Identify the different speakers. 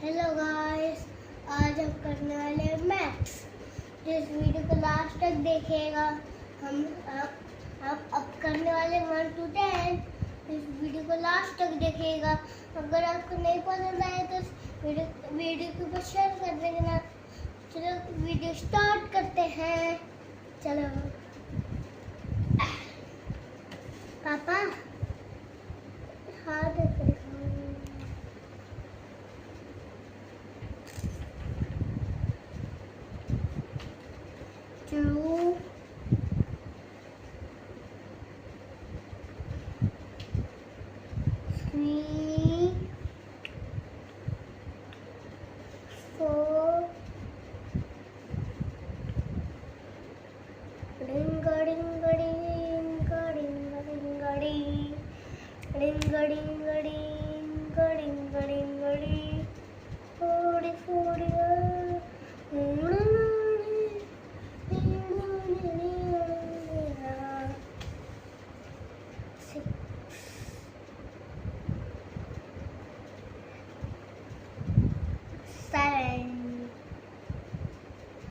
Speaker 1: Hello guys, आज हम करने वाले हैं मैथ्स। जिस वीडियो को लास्ट तक देखेगा हम अब करने वाले 1 to 10। इस वीडियो को लास्ट तक देखेगा। अगर आपको नहीं पसंद आए तो वीडियो के ऊपर शेयर कर देना। चलो वीडियो स्टार्ट करते हैं। चलो पापा हाथ दिखाओ। 2 3 4 ring a ding a ding a ding a ding a ding ring a ding a ding a ding a ding a ding 40 7